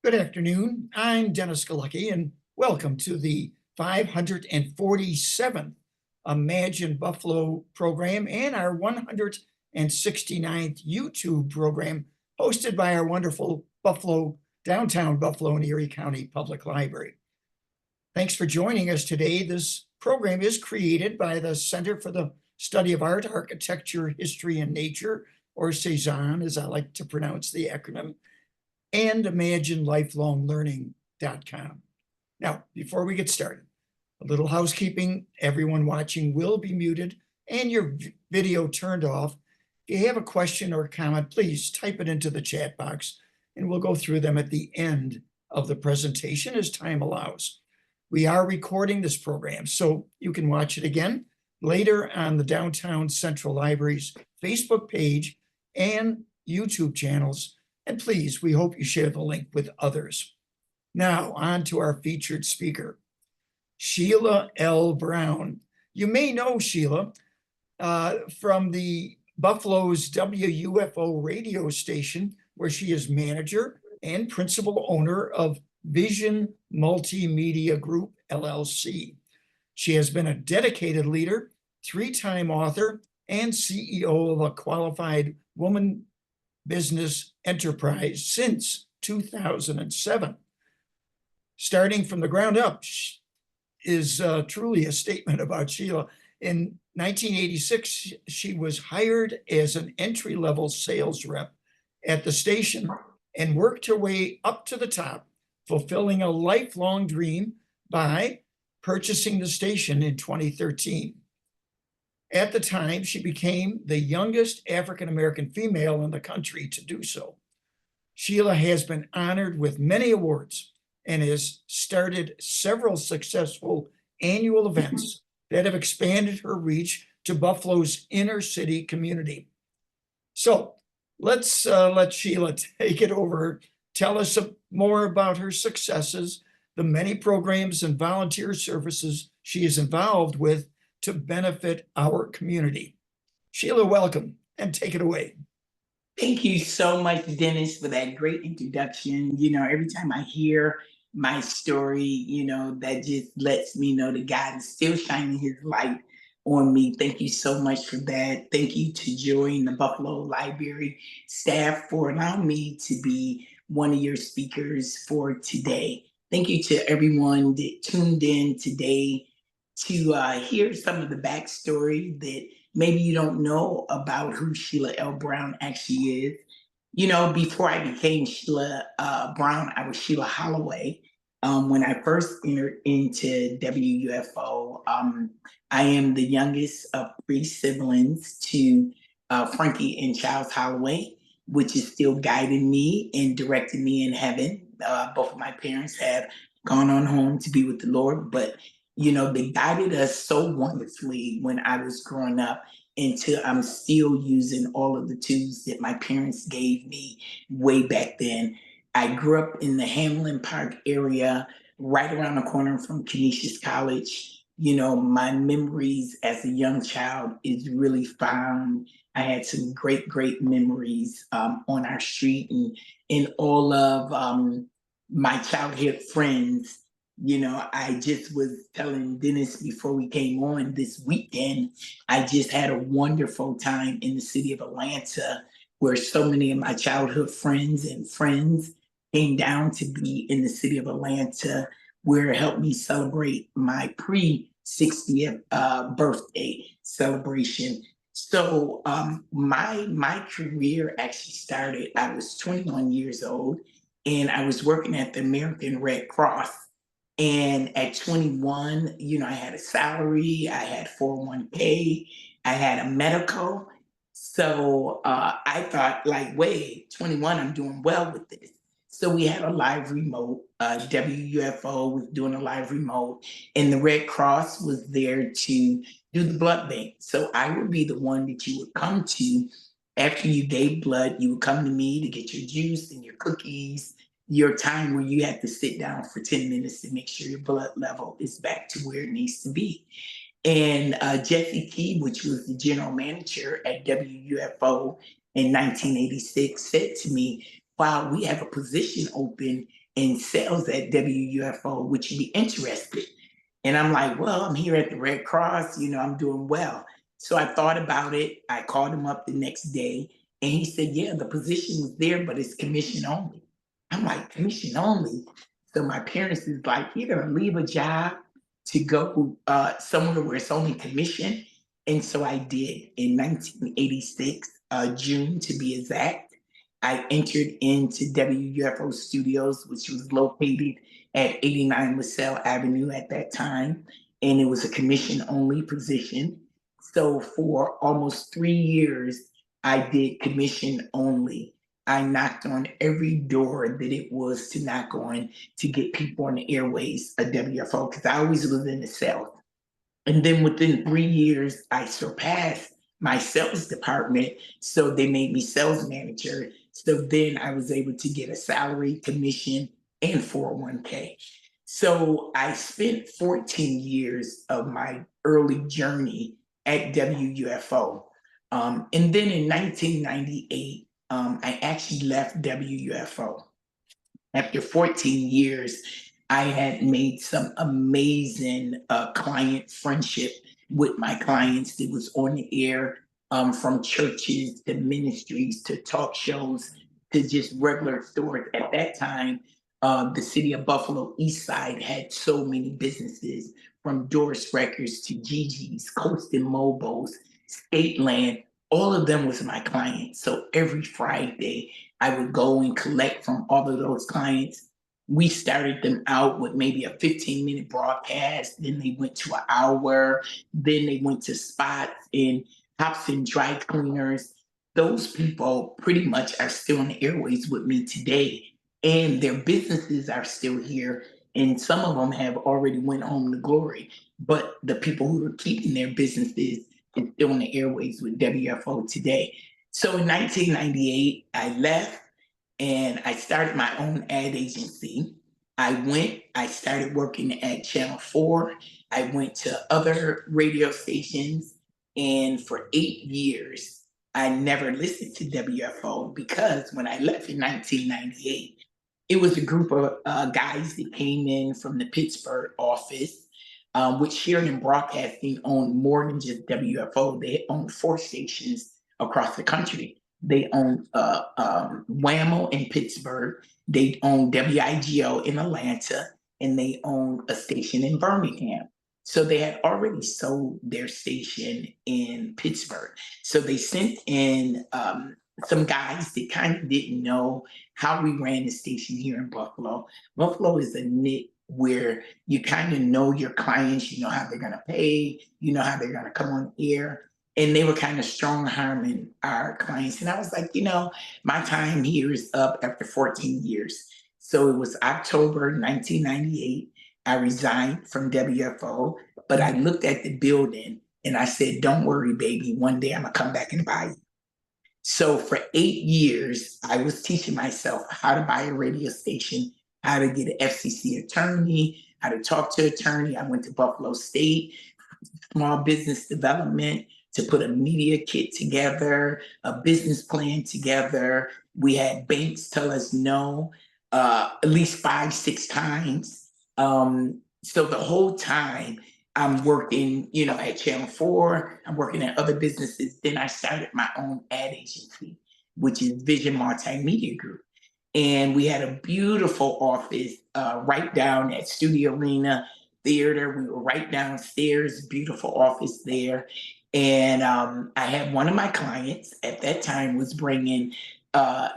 Good afternoon. I'm Dennis Galucki, and welcome to the 547th Imagine Buffalo program and our 169th YouTube program hosted by our wonderful downtown Buffalo and Erie County Public Library. Thanks for joining us today. This program is created by the Center for the Study of Art, Architecture, History, and Nature, or C-SAAHN, as I like to pronounce the acronym, and ImagineLifelongLearning.com. Now, before we get started, a little housekeeping. Everyone watching will be muted and your video turned off. If you have a question or comment, please type it into the chat box and we'll go through them at the end of the presentation as time allows. We are recording this program, so you can watch it again later on the Downtown Central Library's Facebook page and YouTube channels. And please, we hope you share the link with others. Now, on to our featured speaker, Sheila L. Brown. You may know Sheila from the Buffalo's WUFO radio station, where she is manager and principal owner of Vision Multimedia Group, LLC. She has been a dedicated leader, three-time author, and CEO of a qualified woman business enterprise since 2007. Starting from the ground up is truly a statement about Sheila. In 1986, she was hired as an entry-level sales rep at the station and worked her way up to the top, fulfilling a lifelong dream by purchasing the station in 2013. At the time, she became the youngest African-American female in the country to do so. Sheila has been honored with many awards and has started several successful annual events that have expanded her reach to Buffalo's inner city community. So let's let Sheila take it over. Tell us more about her successes, the many programs and volunteer services she is involved with to benefit our community. Sheila, welcome, and take it away. Thank you so much, Dennis, for that great introduction. You know, every time I hear my story, you know, that just lets me know that God is still shining his light on me. Thank you so much for that. Thank you to Joy and the Buffalo Library staff for allowing me to be one of your speakers for today. Thank you to everyone that tuned in today to hear some of the backstory that maybe you don't know about who Sheila L. Brown actually is. You know, before I became Sheila Brown, I was Sheila Holloway. When I first entered into WUFO, I am the youngest of three siblings to Frankie and Charles Holloway, which is still guiding me and directing me in heaven. Both of my parents have gone on home to be with the Lord, but you know, they guided us so wonderfully when I was growing up until I'm still using all of the tools that my parents gave me way back then. I grew up in the Hamlin Park area, right around the corner from Canisius College. You know, my memories as a young child is really found. I had some great, great memories on our street and all of my childhood friends. You know, I just was telling Dennis before we came on this weekend, I just had a wonderful time in the city of Atlanta where so many of my childhood friends came down to be in the city of Atlanta, where it helped me celebrate my pre-60th birthday celebration. So my career actually started, I was 21 years old and I was working at the American Red Cross. And at 21, you know, I had a salary, I had 401k, I had a medical. So I thought like, wait, 21, I'm doing well with this. So we had a live remote, WUFO was doing a live remote, and the Red Cross was there to do the blood bank. So I would be the one that you would come to after you gave blood. You would come to me to get your juice and your cookies, your time where you have to sit down for 10 minutes to make sure your blood level is back to where it needs to be. And Jesse Key, which was the general manager at WUFO in 1986, said to me, wow, we have a position open in sales at WUFO. Would you be interested? And I'm like, well, I'm here at the Red Cross, I'm doing well. So I thought about it. I called him up the next day and he said, yeah, the position was there, but it's commission only. I'm like, commission only? So my parents is like, you're gonna leave a job to go somewhere where it's only commission. And so I did in 1986, June to be exact. I entered into WUFO Studios, which was located at 89 LaSalle Avenue at that time. And it was a commission only position. So for almost 3 years, I did commission only. I knocked on every door that it was to knock on to get people on the airways of WFO because I always lived in the South. And then within 3 years, I surpassed my sales department. So they made me sales manager. So then I was able to get a salary, commission, and 401k. So I spent 14 years of my early journey at WUFO. And then in 1998, I actually left WUFO. After 14 years, I had made some amazing client friendship with my clients that was on the air, from churches to ministries to talk shows to just regular stores. At that time, the city of Buffalo East Side had so many businesses, from Doris Records to Gigi's, Coast and Mobiles, Stateland. All of them was my clients. So every Friday, I would go and collect from all of those clients. We started them out with maybe a 15-minute broadcast. Then they went to an hour. Then they went to spots in hops and dry cleaners. Those people pretty much are still on the airways with me today. And their businesses are still here. And some of them have already went home to glory. But the people who are keeping their businesses is still on the airways with WFO today. So in 1998, I left and I started my own ad agency. I started working at Channel 4. I went to other radio stations. And for 8 years, I never listened to WFO because when I left in 1998, it was a group of guys that came in from the Pittsburgh office, which Sheridan Broadcasting owned more than just WFO. They owned 4 stations across the country. They owned WAMO in Pittsburgh. They owned WIGO in Atlanta, and they owned a station in Birmingham. So they had already sold their station in Pittsburgh. So they sent in some guys that kind of didn't know how we ran the station here in Buffalo. Buffalo is a niche where you kind of know your clients, you know how they're going to pay, you know how they're going to come on air. And they were kind of strong harming our clients. And I was like, my time here is up after 14 years. So it was October 1998. I resigned from WFO, but I looked at the building and I said, don't worry, baby. One day I'm going to come back and buy you. So for 8 years, I was teaching myself how to buy a radio station, how to get an FCC attorney, how to talk to an attorney. I went to Buffalo State, small business development, to put a media kit together, a business plan together. We had banks tell us no at least 5, 6 times. So the whole time I'm working, at Channel 4, I'm working at other businesses. Then I started my own ad agency, which is Vision Multimedia Group. And we had a beautiful office right down at Studio Arena Theater. We were right downstairs, beautiful office there. And I had one of my clients at that time was bringing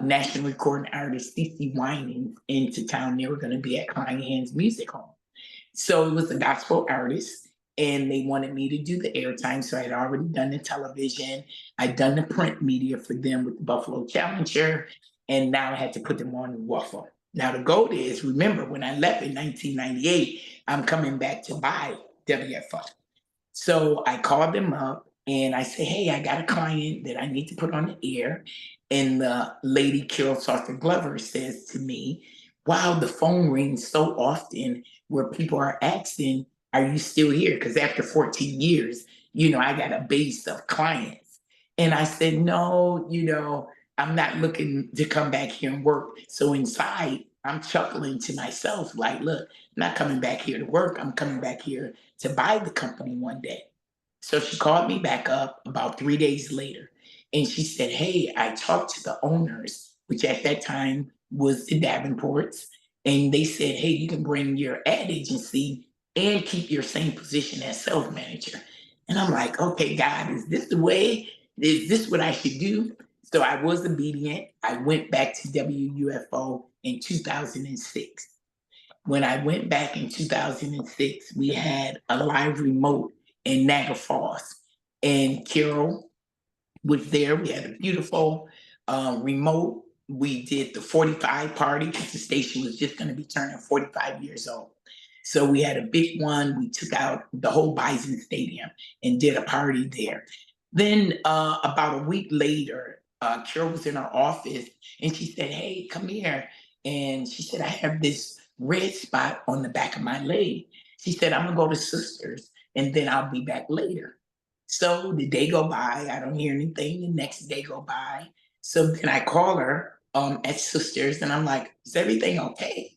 national recording artist CeCe Winans into town. They were going to be at Klein Hands Music Hall. So it was a gospel artist, and they wanted me to do the airtime. So I had already done the television. I'd done the print media for them with the Buffalo Challenger, and now I had to put them on the WUFO. Now the goal is, remember, when I left in 1998, I'm coming back to buy WFO. So I called them up and I said, hey, I got a client that I need to put on the air. And the lady, Carol Saucer Glover, says to me, wow, the phone rings so often where people are asking, are you still here? Because after 14 years, I got a base of clients. And I said, no, I'm not looking to come back here and work. So inside, I'm chuckling to myself, like, look, I'm not coming back here to work. I'm coming back here to buy the company one day. So she called me back up about 3 days later, and she said, hey, I talked to the owners, which at that time was the Davenports, and they said, hey, you can bring your ad agency and keep your same position as sales manager. And I'm like, okay, God, is this the way? Is this what I should do? So I was obedient. I went back to WUFO in 2006. When I went back in 2006, we had a live remote in Niagara Falls, and Carol was there. We had a beautiful remote. We did the 45 party because the station was just going to be turning 45 years old. So we had a big one. We took out the whole Bison Stadium and did a party there. Then about a week later, Carol was in our office and she said, hey, come here. And she said, I have this red spot on the back of my leg. She said, I'm going to go to Sisters and then I'll be back later. So the day go by, I don't hear anything. The next day go by. So then I call her at Sisters and I'm like, is everything okay?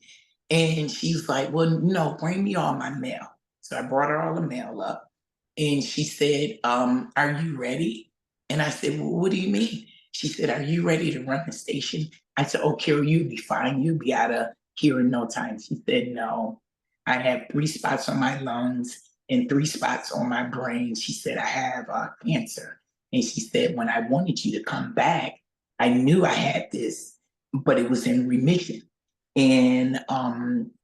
And she's like, well, no, bring me all my mail. So I brought her all the mail up. And she said, are you ready? And I said, well, what do you mean? She said, are you ready to run the station? I said, oh, Carol, you'll be fine. You'll be out of here in no time. She said, no, I have 3 spots on my lungs and 3 spots on my brain. She said, I have cancer. And she said, when I wanted you to come back, I knew I had this, but it was in remission. And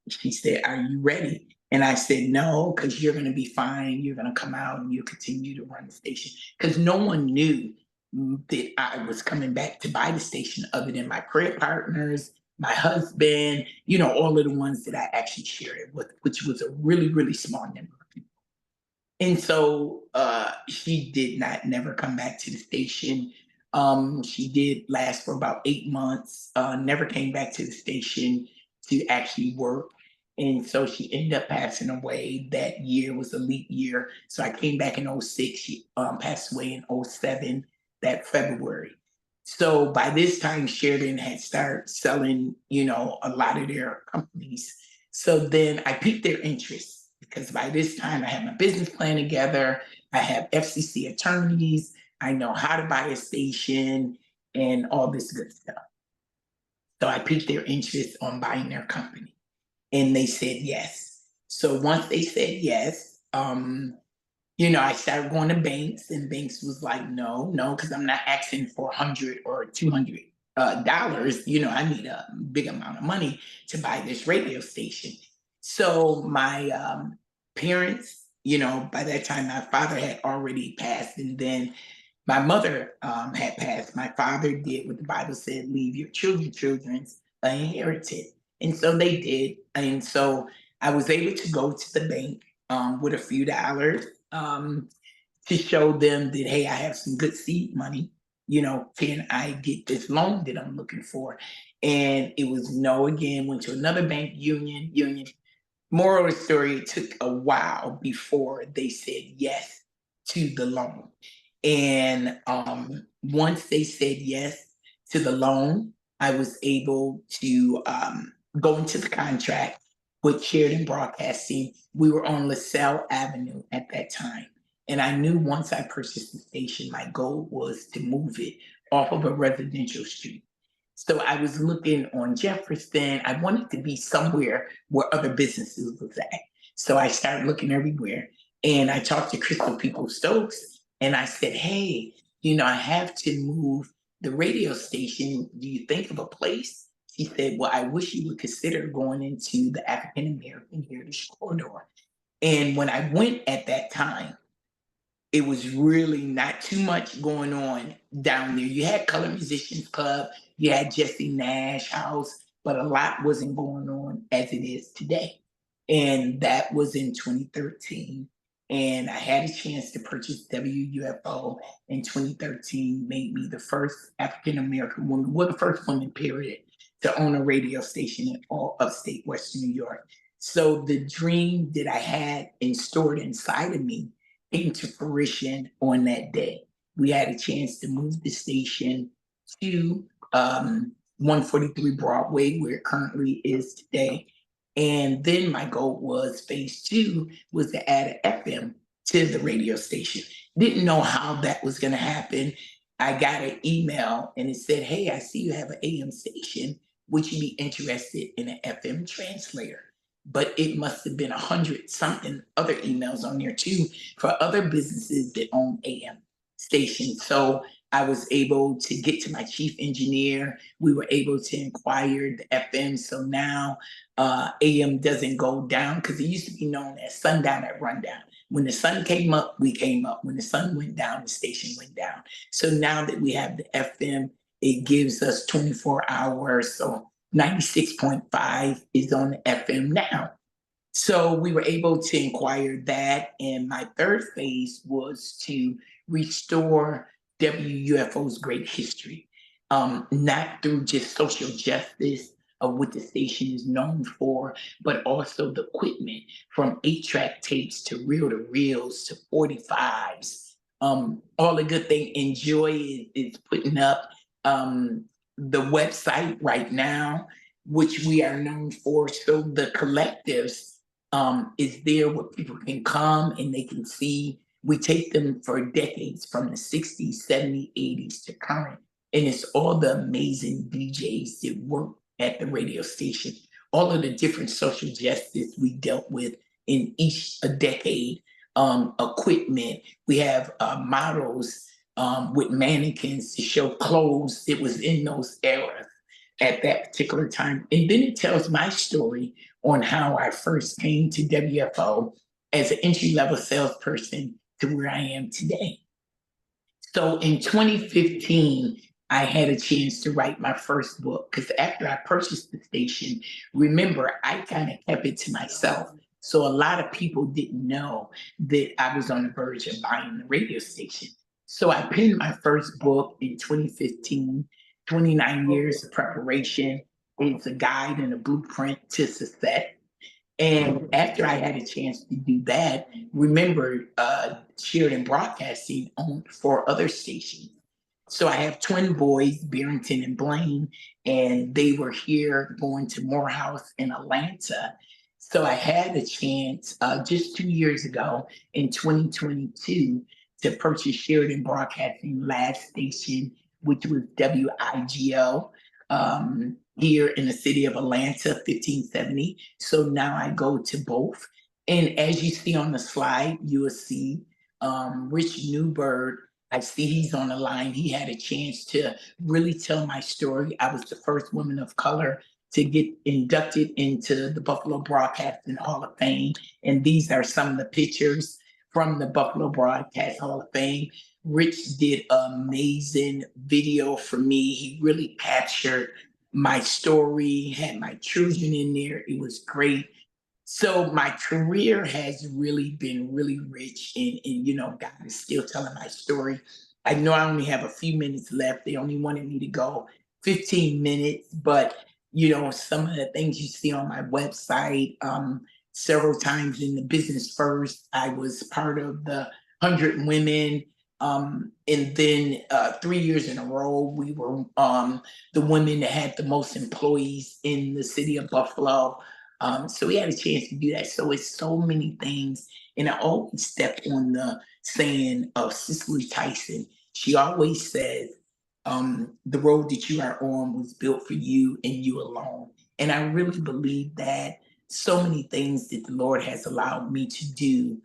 she said, are you ready? And I said, no, because you're going to be fine. You're going to come out and you'll continue to run the station. Because no one knew that I was coming back to buy the station other than my prayer partners, my husband, you know, all of the ones that I actually shared it with, which was a really, really small number of people. And so she did not never come back to the station. She did last for about 8 months, never came back to the station to actually work. And so she ended up passing away. That year was a leap year. So I came back in '06. She passed away in '07, that February. So by this time, Sheridan had started selling, you know, a lot of their companies. So then I piqued their interest because by this time I had my business plan together. I have FCC attorneys. I know how to buy a station and all this good stuff. So I piqued their interest on buying their company. And they said yes. So once they said yes, you know, I started going to banks, and banks was like, no, because I'm not asking for $100 or $200. You know, I need a big amount of money to buy this radio station. So my parents, you know, by that time my father had already passed, and then my mother had passed. My father did what the Bible said: leave your children's inheritance. And so they did. And so I was able to go to the bank with a few dollars to show them that, hey, I have some good seed money. You know, can I get this loan that I'm looking for? And it was no again, went to another bank, Union. Moral of the story, it took a while before they said yes to the loan. And once they said yes to the loan, I was able to go into the contract with Sheridan Broadcasting. We were on LaSalle Avenue at that time. And I knew once I purchased the station, my goal was to move it off of a residential street. So I was looking on Jefferson. I wanted to be somewhere where other businesses was at. So I started looking everywhere. And I talked to Crystal People-Stokes and I said, hey, you know, I have to move the radio station. Do you think of a place? She said, well, I wish you would consider going into the African American Heritage Corridor. And when I went at that time, it was really not too much going on down there. You had Color Musicians Club, you had Jesse Nash House, but a lot wasn't going on as it is today. And that was in 2013. And I had a chance to purchase WUFO in 2013, made me the first African American woman, well, the first woman, period, to own a radio station in all upstate Western New York. So the dream that I had and stored inside of me came to fruition on that day. We had a chance to move the station to 143 Broadway, where it currently is today. And then my goal was phase two was to add an FM to the radio station. Didn't know how that was going to happen. I got an email and it said, hey, I see you have an AM station. Would you be interested in an FM translator? But it must have been 100 something other emails on there too for other businesses that own AM stations. So I was able to get to my chief engineer. We were able to inquire the FM. So now AM doesn't go down, because it used to be known as sundown at rundown. When the sun came up, we came up. When the sun went down, the station went down. So now that we have the FM, it gives us 24 hours. So 96.5 is on the FM now. So we were able to inquire that. And my third phase was to restore WUFO's great history, not through just social justice of what the station is known for, but also the equipment from 8-track tapes to reel-to-reels to 45s. All the good thing Enjoy is putting up the website right now, which we are known for. So the collectives is there where people can come and they can see. We take them for decades from the 60s, 70s, 80s to current. And it's all the amazing DJs that work at the radio station, all of the different social justice we dealt with in each a decade, equipment. We have models with mannequins to show clothes that was in those eras at that particular time. And then it tells my story on how I first came to WFO as an entry-level salesperson to where I am today. So in 2015, I had a chance to write my first book, because after I purchased the station, remember, I kind of kept it to myself. So a lot of people didn't know that I was on the verge of buying the radio station. So I penned my first book in 2015, 29 years of preparation. It's a guide and a blueprint to success. And after I had a chance to do that, remember, Sheridan Broadcasting owned 4 other stations. So I have twin boys, Barrington and Blaine, and they were here going to Morehouse in Atlanta. So I had a chance just 2 years ago in 2022 to purchase Sheridan Broadcasting last station, which was WIGO. Here in the city of Atlanta, 1570. So now I go to both. And as you see on the slide, you will see Rich Newberg. I see he's on the line. He had a chance to really tell my story. I was the first woman of color to get inducted into the Buffalo Broadcasting Hall of Fame. And these are some of the pictures from the Buffalo Broadcast Hall of Fame. Rich did an amazing video for me. He really captured my story, had my children in there. It was great. So my career has really been really rich, and God is still telling my story. I know I only have a few minutes left. They only wanted me to go 15 minutes, but some of the things you see on my website, several times in the Business First, I was part of the 100 Women. And then 3 years in a row, we were the women that had the most employees in the city of Buffalo. So we had a chance to do that. So it's so many things. And I always step on the saying of Cicely Tyson. She always says, the road that you are on was built for you and you alone. And I really believe that so many things that the Lord has allowed me to do,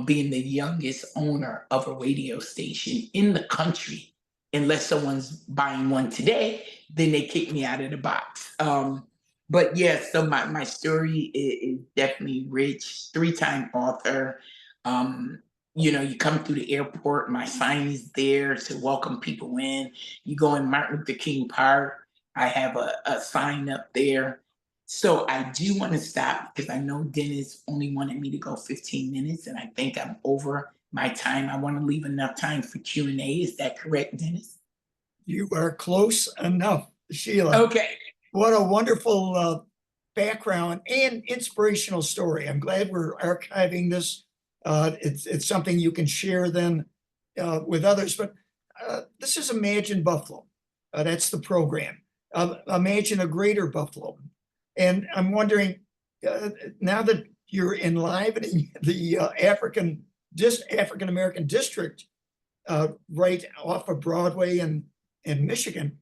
being the youngest owner of a radio station in the country. Unless someone's buying one today, then they kick me out of the box. But yeah, so my story is definitely rich. 3-time author. You come through the airport, my sign is there to welcome people in. You go in Martin Luther King Park, I have a sign up there. So I do want to stop, because I know Dennis only wanted me to go 15 minutes, and I think I'm over my time. I want to leave enough time for Q&A. Is that correct, Dennis? You are close enough, Sheila. Okay. What a wonderful background and inspirational story. I'm glad we're archiving this. It's something you can share then with others. But this is Imagine Buffalo. That's the program. imagine a greater Buffalo. And I'm wondering, now that you're enlivening the African-American district right off of Broadway and Michigan,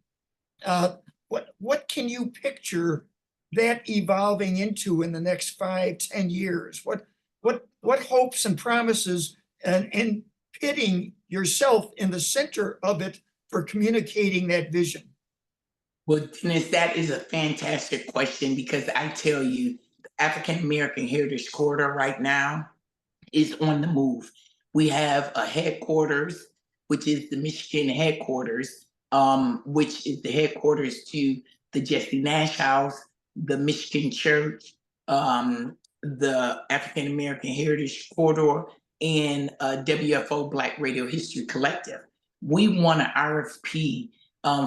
what can you picture that evolving into in the next 5-10 years? What hopes and promises and pitting yourself in the center of it for communicating that vision? Well, Dennis, that is a fantastic question because I tell you, the African American Heritage Corridor right now is on the move. We have a headquarters, which is the Michigan headquarters, which is the headquarters to the Jesse Nash House, the Michigan Church, the African American Heritage Corridor, and WFO Black Radio History Collective. We won an RFP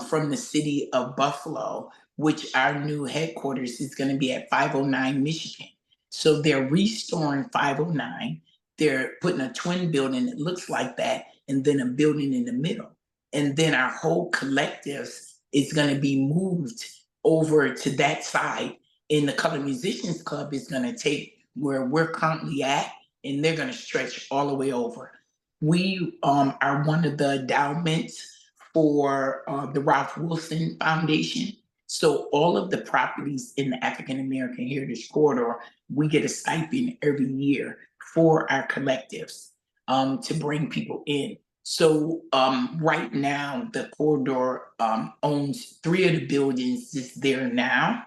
from the city of Buffalo, which our new headquarters is going to be at 509 Michigan. So they're restoring 509. They're putting a twin building that looks like that, and then a building in the middle. And then our whole collective is going to be moved over to that side. And the Colored Musicians Club is going to take where we're currently at, and they're going to stretch all the way over. We are one of the endowments for the Ralph Wilson Foundation. So all of the properties in the African American Heritage Corridor, we get a stipend every year for our collectives to bring people in. So right now, the corridor owns 3 of the buildings that's there now,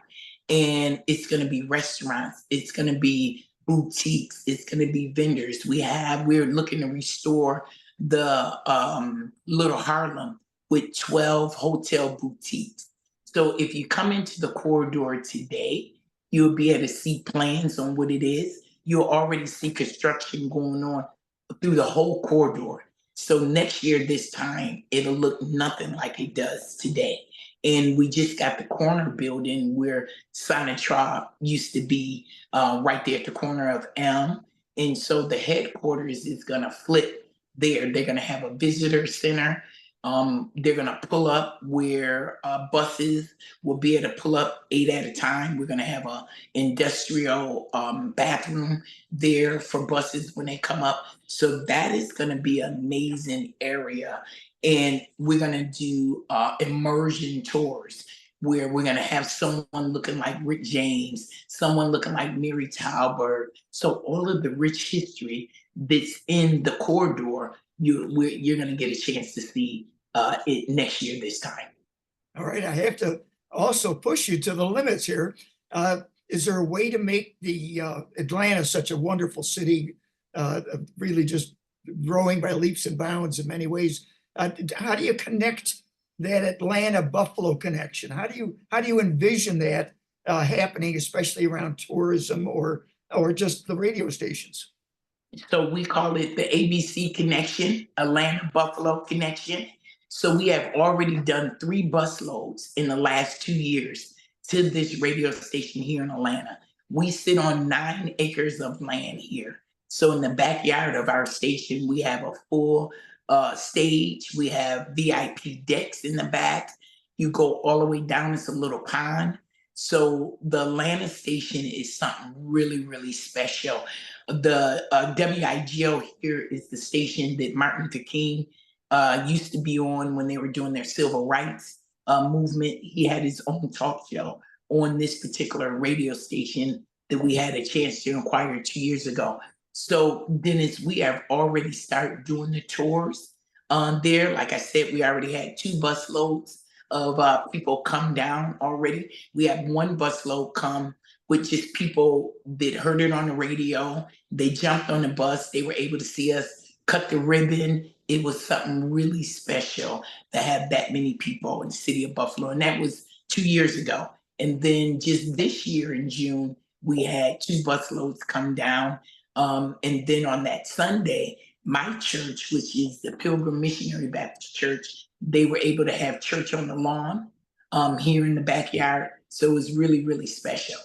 and it's going to be restaurants, it's going to be boutiques, it's going to be vendors. We're looking to restore the Little Harlem with 12 hotel boutiques. So if you come into the corridor today, you'll be able to see plans on what it is. You'll already see construction going on through the whole corridor. So next year, this time, it'll look nothing like it does today. And we just got the corner building where Sonitrop used to be right there at the corner of Elm. And so the headquarters is gonna flip there. They're gonna have a visitor center. They're gonna pull up where buses will be able to pull up 8 at a time. We're gonna have a industrial bathroom there for buses when they come up. So that is gonna be an amazing area. And we're gonna do immersion tours where we're gonna have someone looking like Rick James, someone looking like Mary Talbert. So all of the rich history that's in the corridor, you're going to get a chance to see it next year this time. All right, I have to also push you to the limits here. Is there a way to make the Atlanta such a wonderful city, really just growing by leaps and bounds in many ways? How do you connect that Atlanta-Buffalo connection? How do you envision that happening, especially around tourism or just the radio stations? So we call it the ABC connection, Atlanta Buffalo connection. So we have already done 3 bus loads in the last 2 years to this radio station here in Atlanta. We sit on 9 acres of land here. So in the backyard of our station, we have a full stage. We have VIP decks in the back. You go all the way down, it's a little pond. So the Atlanta station is something really, really special. The WIGO here is the station that Martin Luther King used to be on when they were doing their civil rights movement. He had his own talk show on this particular radio station that we had a chance to acquire 2 years ago. So Dennis, we have already started doing the tours there. Like I said, we already had 2 bus loads of people come down already. We have 1 bus load come with just people that heard it on the radio. They jumped on the bus. They were able to see us cut the ribbon. It was something really special to have that many people in the city of Buffalo. And that was 2 years ago. And then just this year in June, we had 2 bus loads come down. And then on that Sunday, my church, which is the Pilgrim Missionary Baptist Church, they were able to have church on the lawn here in the backyard. So it was really, really special.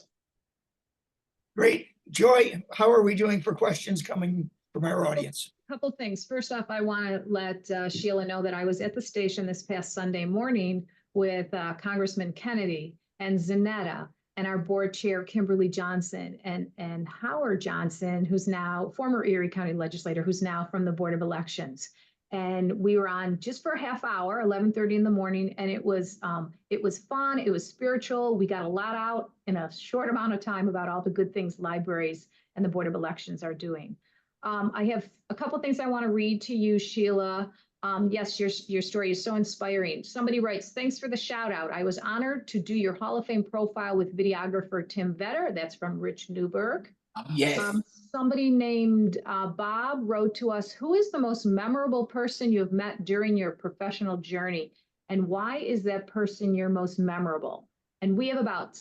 Great. Joy, how are we doing for questions coming from our audience? Couple things. First off, I want to let Sheila know that I was at the station this past Sunday morning with Congressman Kennedy and Zanetta and our board chair, Kimberly Johnson, and Howard Johnson, who's now former Erie County legislator, who's now from the Board of Elections. And we were on just for a half hour, 11:30 in the morning, and it was fun, it was spiritual. We got a lot out in a short amount of time about all the good things libraries and the Board of Elections are doing. I have a couple things I want to read to you, Sheila. Yes, your story is so inspiring. Somebody writes, thanks for the shout out. I was honored to do your Hall of Fame profile with videographer Tim Vetter. That's from Rich Newberg. Yes. Somebody named Bob wrote to us, who is the most memorable person you have met during your professional journey? And why is that person your most memorable? And we have about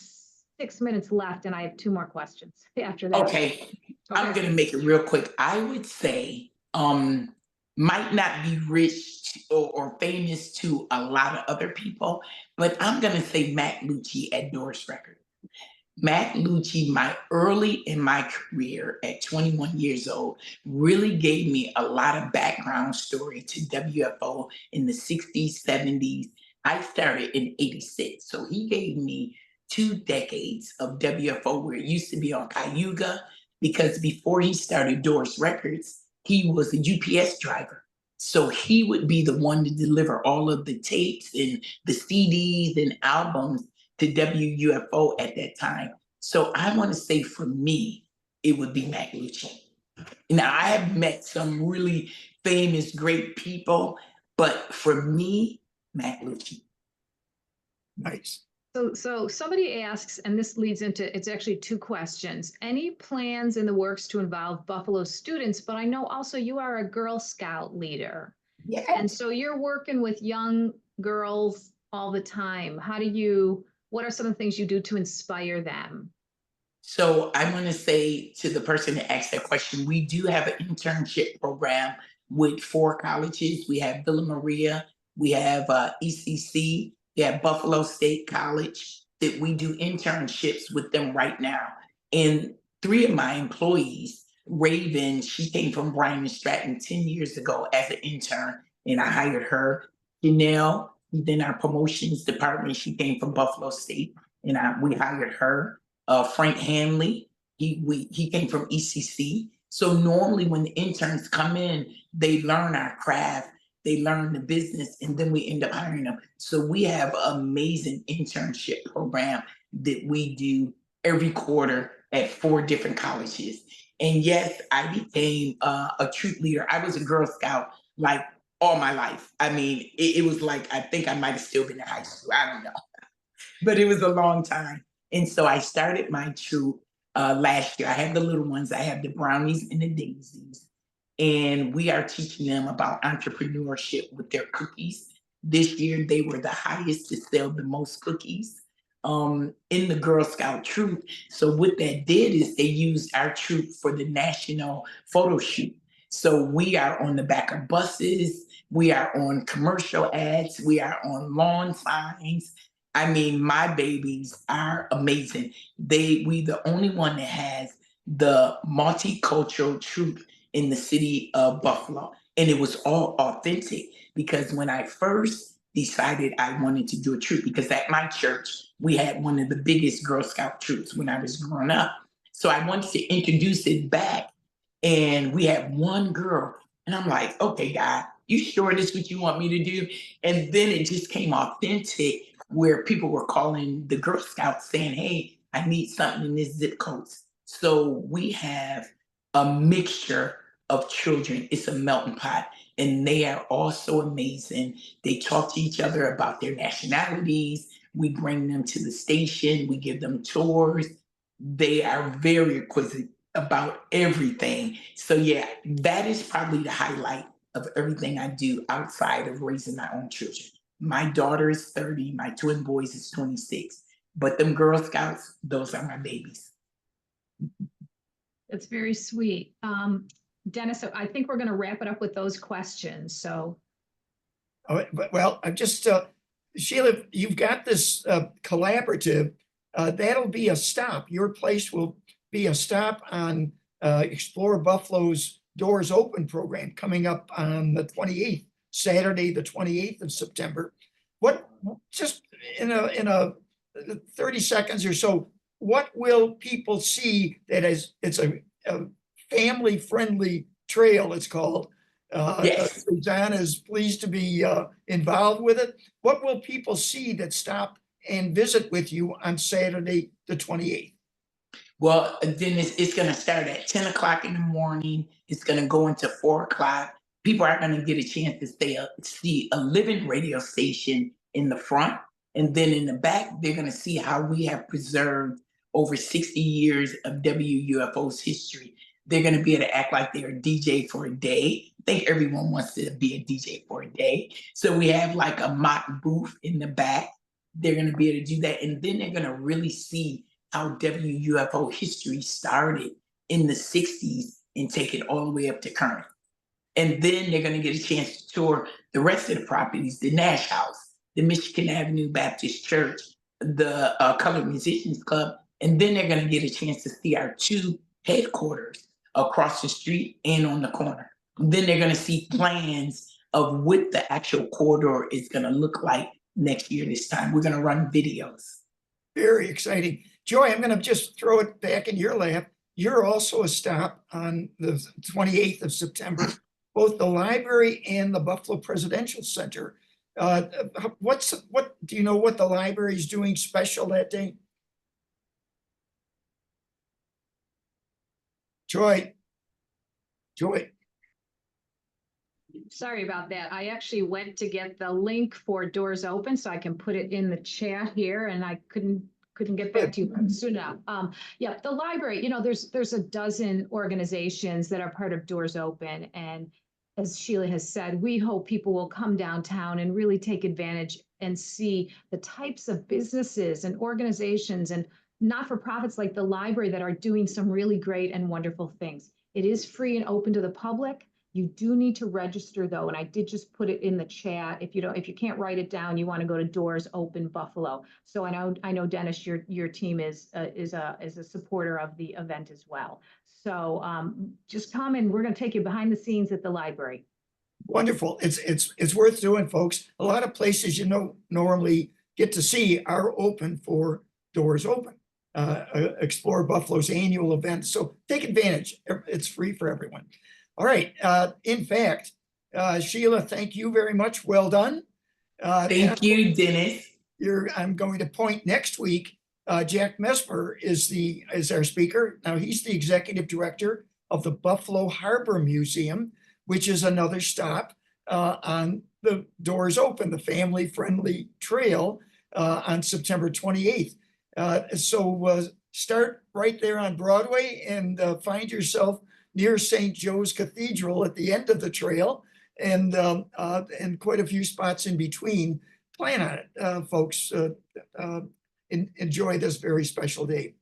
6 minutes left, and I have 2 more questions after that. Okay. I'm going to make it real quick. I would say, might not be rich or famous to a lot of other people, but I'm going to say Matt Lucci at Doris Record. Matt Lucci, early in my career at 21 years old, really gave me a lot of background story to WFO in the 60s, 70s. I started in 86, so he gave me 2 decades of WFO where it used to be on Cayuga, because before he started Doris Records, he was a UPS driver. So he would be the one to deliver all of the tapes and the CDs and albums to WUFO at that time. So I want to say for me, it would be Matt Lucci. Now, I have met some really famous, great people, but for me, Matt Lucci. Nice. So somebody asks, and this leads into, it's actually 2 questions. Any plans in the works to involve Buffalo students? But I know also you are a Girl Scout leader. Yeah. And so you're working with young girls all the time. What are some of the things you do to inspire them? So I want to say to the person that asked that question, we do have an internship program with 4 colleges. We have Villa Maria, we have ECC, we have Buffalo State College, that we do internships with them right now. And 3 of my employees, Raven, she came from Bryan and Stratton 10 years ago as an intern, and I hired her. Janelle, then our promotions department, she came from Buffalo State, and we hired her. Frank Hanley, he came from ECC. So normally when the interns come in, they learn our craft, they learn the business, and then we end up hiring them. So we have an amazing internship program that we do every quarter at 4 different colleges. And yes, I became a troop leader. I was a Girl Scout like all my life. I mean, it was like, I think I might have still been in high school. I don't know, but it was a long time. And so I started my troop last year. I have the little ones. I have the Brownies and the Daisies. And we are teaching them about entrepreneurship with their cookies. This year, they were the highest to sell the most cookies in the Girl Scout troop. So what that did is they used our troop for the national photo shoot. So we are on the back of buses. We are on commercial ads. We are on lawn signs. I mean, my babies are amazing. We the only one that has the multicultural troop in the city of Buffalo. And it was all authentic, because when I first decided I wanted to do a troop, because at my church, we had one of the biggest Girl Scout troops when I was growing up. So I wanted to introduce it back. And we had one girl. And I'm like, okay, God, you sure this is what you want me to do? And then it just came authentic, where people were calling the Girl Scouts saying, hey, I need something in this zip code. So we have a mixture of children. It's a melting pot, and they are all so amazing. They talk to each other about their nationalities. We bring them to the station. We give them tours. They are very inquisitive about everything. So yeah, that is probably the highlight of everything I do outside of raising my own children. My daughter is 30, my twin boys is 26, but them Girl Scouts, those are my babies. That's very sweet. Dennis, I think we're going to wrap it up with those questions. So, well, I just, Sheila, you've got this collaborative. That'll be a stop. Your place will be a stop on Explore Buffalo's Doors Open program coming up on the 28th, Saturday, the 28th of September. what, just in a 30 seconds or so, what will people see that is, it's a family-friendly trail, it's called? Yes. Suzanne is pleased to be involved with it. What will people see that stop and visit with you on Saturday, the 28th? Well, then it's going to start at 10 o'clock in the morning. It's going to go into 4 o'clock. People are going to get a chance to stay up, see a living radio station in the front. And then in the back, they're going to see how we have preserved over 60 years of WUFO's history. They're going to be able to act like they're a DJ for a day. I think everyone wants to be a DJ for a day. So we have like a mock booth in the back. They're going to be able to do that. And then they're going to really see how WUFO history started in the 60s and take it all the way up to current. And then they're going to get a chance to tour the rest of the properties, the Nash House, the Michigan Avenue Baptist Church, the Colored Musicians Club. And then they're going to get a chance to see our 2 headquarters across the street and on the corner. Then they're going to see plans of what the actual corridor is going to look like next year this time. We're going to run videos. Very exciting. Joy, I'm going to just throw it back in your lap. You're also a stop on the 28th of September, both the library and the Buffalo Presidential Center. What do you know what the library is doing special that day? Joy. Sorry about that. I actually went to get the link for Doors Open so I can put it in the chat here, and I couldn't get back to you soon enough. Yeah, the library, you know, there's a dozen organizations that are part of Doors Open. And as Sheila has said, we hope people will come downtown and really take advantage and see the types of businesses and organizations and not-for-profits like the library that are doing some really great and wonderful things. It is free and open to the public. You do need to register though, and I did just put it in the chat. If you can't write it down, you want to go to Doors Open Buffalo. So I know Dennis, your team is a supporter of the event as well. So just come and we're going to take you behind the scenes at the library. Wonderful. It's worth doing, folks. A lot of places normally get to see are open for Doors Open. Explore Buffalo's annual event. So take advantage. It's free for everyone. All right. In fact, Sheila, thank you very much. Well done. Thank you, Dennis. I'm going to point next week. Jack Mesmer is our speaker. Now he's the executive director of the Buffalo Harbor Museum, which is another stop on the Doors Open, the family-friendly trail on September 28th. So start right there on Broadway and find yourself near St. Joe's Cathedral at the end of the trail, and quite a few spots in between. Plan on it, folks. Enjoy this very special day.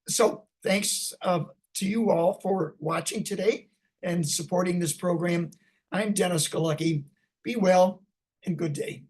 So thanks to you all for watching today and supporting this program. I'm Dennis Galucki. Be well and good day.